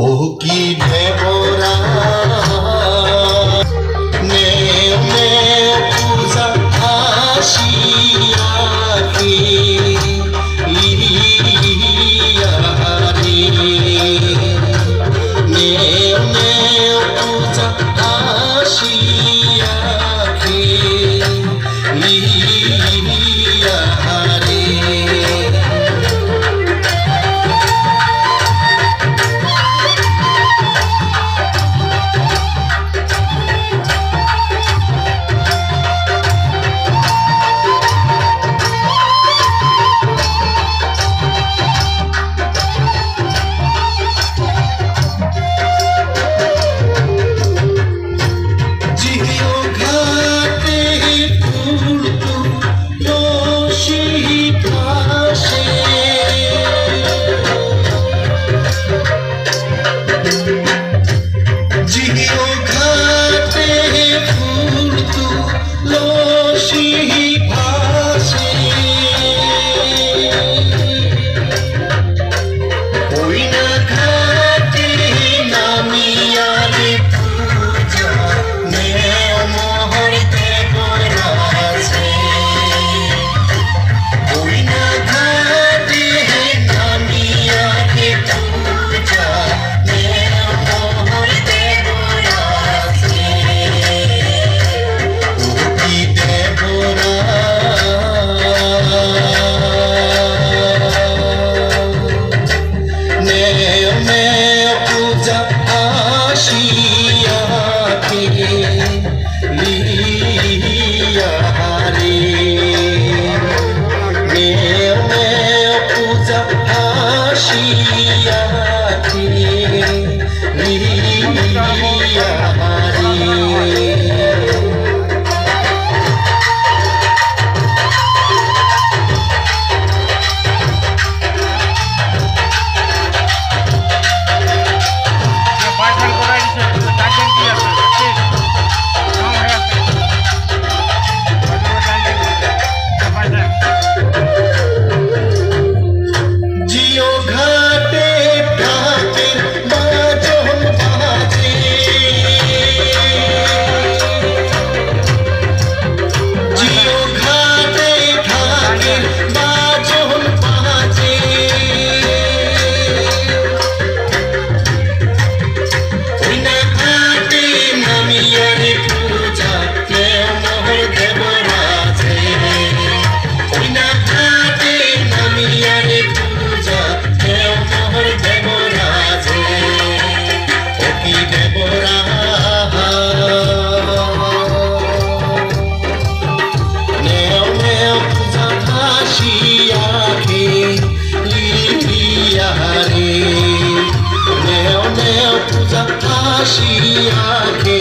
ও কি দেবরা নেও নেও পূজা আসিয়াকে ইয়ারে নেও নেও পূজা আসিয়াকে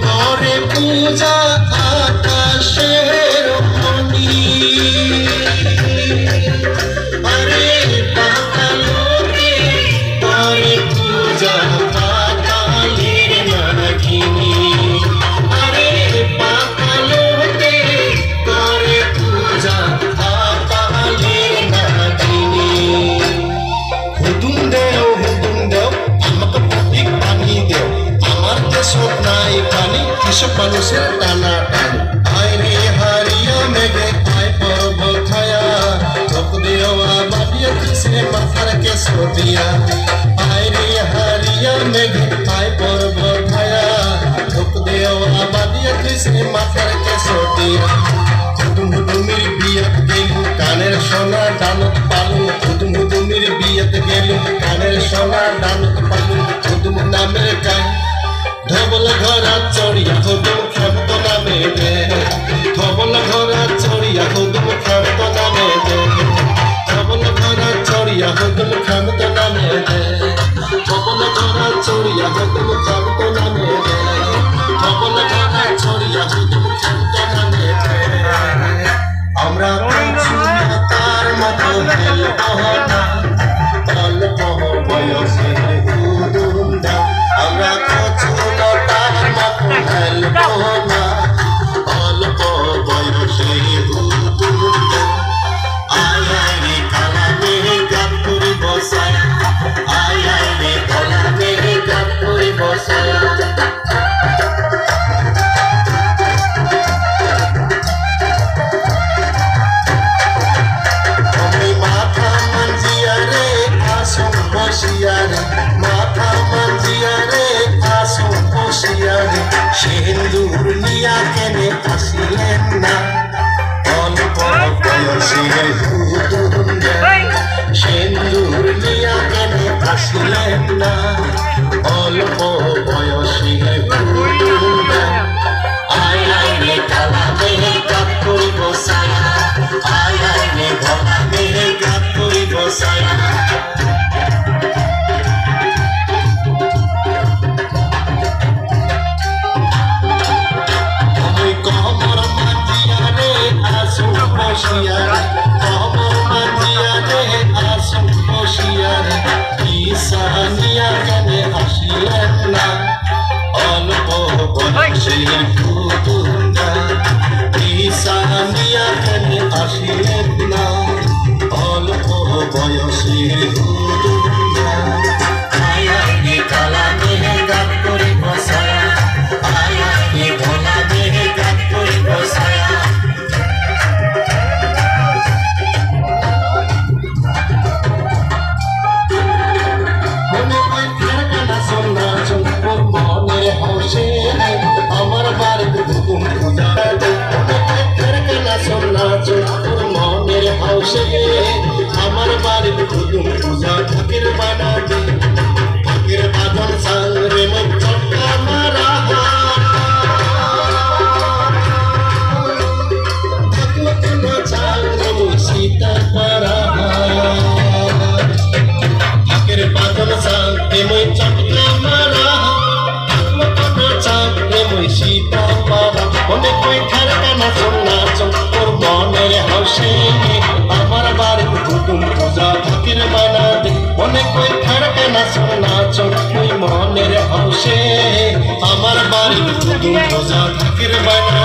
ইয়ারে পূজা আকাশের মণি। মানুষের টানা টান আয় রে হারিয়া মেঘে আয় পর্বত ছায়া চোখ দেওয়া বাটিয়া কিসে মাথার কেশো দিয়া আয় রে হারিয়া মেঘে আয় পর্বত ছায়া চোখ দেওয়া বাটিয়া কিসে মাথার কেশো দিয়া হুদুমির বিয়াত গেলু কানের সোনা ডানত পালু হুদুমির বিয়াত গেলু কানের সোনা ডানত পালু হুদুম নামের গায় ধবল ঘরা চড়িয়া হুদুম খেমত নামে দে ধবল ঘরা চড়িয়া হুদুম খেমত নামে দে ধবল ঘরা চড়িয়া হুদুম খেমত নামে দে ধবল ঘরা চড়িয়া হুদুম খেমত নামে দে ধবল ঘরা চড়িয়া হুদুম খেমত নামে দে আমরা তার মতো খেলব না অল্প বয়সে হুদুমদা আমরা তার মতো খেলব না অল্প বয়সে হুদুমদা আয় আয় রে কালা মেঘে গান করে বসায় আয় আয় রে কালা মেঘে গান করে বসায় মাথা মাঞ্জিয়া রে আসুন বসিয়া রে সিন্দুর নিয়া কেনে আসিলেন না অল্প বয়সের হুদুমদা সিন্দুর নিয়া কেনে আসিলেন না অল্প বয়সের হুদুমদা আয় আয় রে কালা মেঘে গান করি বসায় আয় আয় রে ধলা মেঘে গান করি বসায় সানিয়া কেনে আসিলেন না অল্প বয়সের হুদুমদা সানিয়া কেনে আসিলেন না অল্প বয়সের হুদুমদা আয় আয় রে কালা মেঘে গান করে বসায় আয় আয় রে ধলা মেঘে গান করে বসায় আমার বাড়িতে হুকুম পূজা সোনা তোর মনের হাউসে আমার বাড়িতে হুকুম পূজা ফকির বানাবে ফকির বাদন সাংরে মচ্চা মারা চাংরে সীতা পারা ফকির বাদন সাংরে মচ্চা মারা সীতা পারা মনে কই খারকানা সোনা তোর মনের হাউসে আমার বাড়ির হুকুম পূজা ফকির বানাবে মনে কই খারকানা সোনা ওই মনের হাউসে আমার বাড়ির হুকুম পূজা ফকির বানাবে